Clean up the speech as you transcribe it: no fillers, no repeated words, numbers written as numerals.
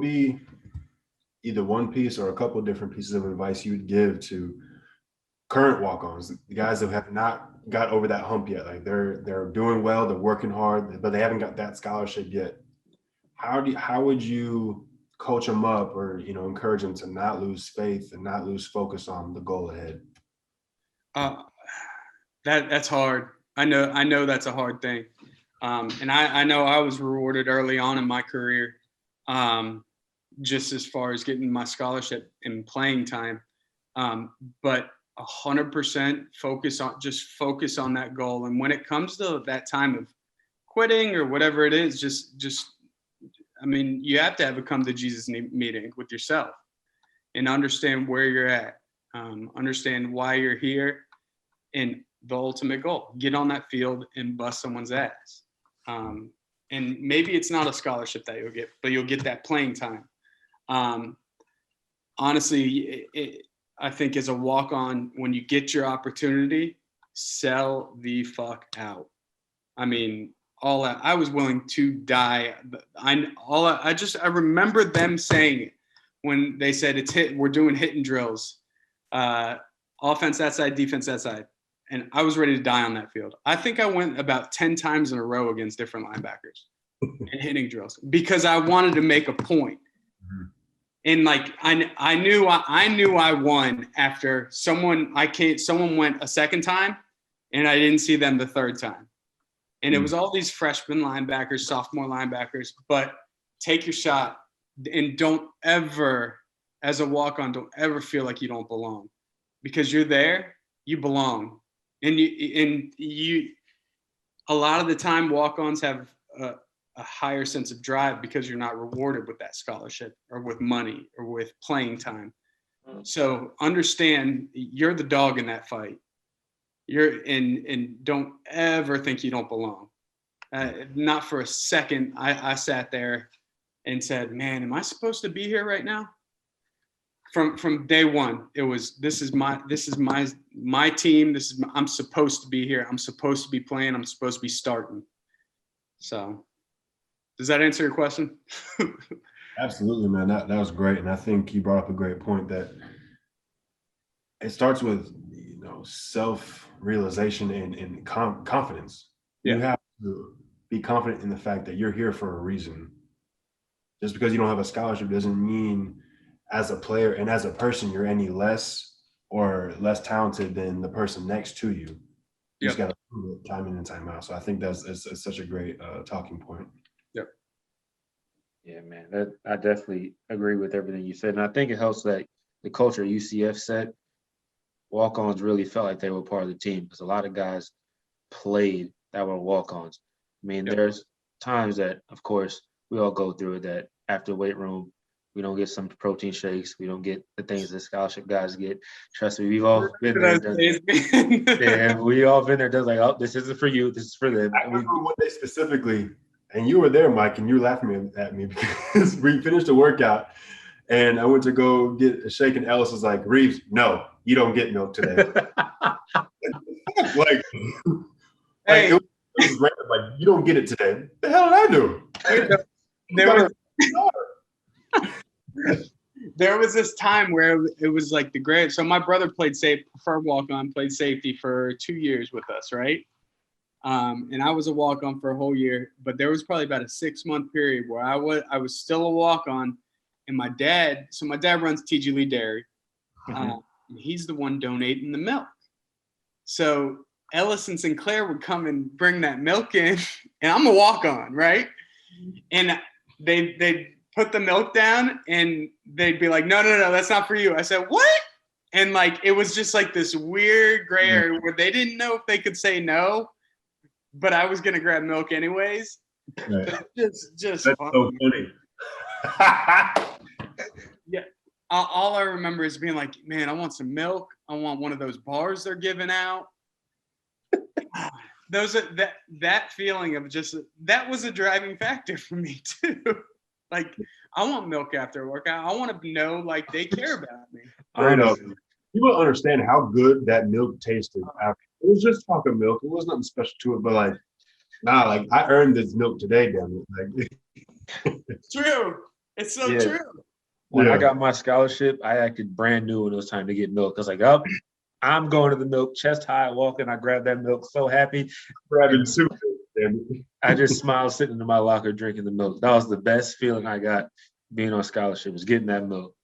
be either one piece or a couple different pieces of advice you would give to current walk-ons, the guys that have not got over that hump yet? Like they're doing well, they're working hard, but they haven't got that scholarship yet. How would you coach them up, or encourage them to not lose faith and not lose focus on the goal ahead? That's hard. I know that's a hard thing. And I know I was rewarded early on in my career, just as far as getting my scholarship and playing time. But 100% focus on that goal. And when it comes to that time of quitting or whatever it is, you have to have a come to Jesus meeting with yourself and understand where you're at, understand why you're here, and the ultimate goal: get on that field and bust someone's ass. And maybe it's not a scholarship that you'll get, but you'll get that playing time. Honestly, I think as a walk-on, when you get your opportunity, sell the fuck out. I mean, all that. I was willing to die. I remember them saying it when they said we're doing hitting drills, offense that side, defense that side. And I was ready to die on that field. I think I went about 10 times in a row against different linebackers and hitting drills because I wanted to make a point. Mm-hmm. And like I knew I won after someone went a second time and I didn't see them the third time. And it was all these freshman linebackers, sophomore linebackers, but take your shot and don't ever, as a walk-on, don't ever feel like you don't belong, because you're there, you belong. And you a lot of the time walk-ons have a higher sense of drive because you're not rewarded with that scholarship or with money or with playing time. So understand you're the dog in that fight. And don't ever think you don't belong. Not for a second. I sat there and said, man, am I supposed to be here right now? From day one, it was, this is my team. I'm supposed to be here. I'm supposed to be playing. I'm supposed to be starting. So does that answer your question? Absolutely, man. That was great. And I think you brought up a great point, that it starts with, self-realization and confidence. Yeah. You have to be confident in the fact that you're here for a reason. Just because you don't have a scholarship doesn't mean as a player and as a person you're any less or less talented than the person next to you. You just got to prove it time in and time out. So I think it's such a great talking point. Yep. Yeah, man. I definitely agree with everything you said. And I think it helps that the culture UCF set, walk-ons really felt like they were part of the team, because a lot of guys played that were walk-ons. I mean, there's times that, of course, we all go through it, that after weight room, we don't get some protein shakes. We don't get the things that scholarship guys get. Trust me, we've all been there. Yeah, we all been there. Does like, oh, this isn't for you. This is for them. I remember one day specifically, and you were there, Mike, and you were laughing at me because we finished the workout, and I went to go get a shake, and Ellis was like, Reeves, no, you don't get milk today. Hey. It was random, like, you don't get it today. What the hell did I do? There was this time where it was like the great. So my brother played walk-on, played safety for 2 years with us, right? And I was a walk-on for a whole year, but there was probably about a 6-month period where I was still a walk-on, and my dad runs TG Lee Dairy. He's the one donating the milk. So Ellis and Sinclair would come and bring that milk in, and I'm a walk-on, right? And they'd put the milk down, and they'd be like, no, that's not for you. I said, what? And like, it was just like this weird gray area where they didn't know if they could say no, but I was going to grab milk anyways. Right. Just That's so funny. Yeah. All I remember is being like, man, I want some milk. I want one of those bars they're giving out. That feeling of just, that was a driving factor for me too. Like, I want milk after work. I want to know, like, they care about me. You will understand how good that milk tasted after. It was just chocolate milk. It was nothing special to it, but like, nah, like, I earned this milk today, damn it. Like, True. It's so Yeah. true. When I Yeah. got my scholarship, I acted brand new when it was time to get milk. I was like, "Up, I'm going to the milk, chest high, walking." I grabbed that milk, so happy. Grabbing soup. Damn it. I just smiled sitting in my locker drinking the milk. That was the best feeling I got being on scholarship, was getting that milk.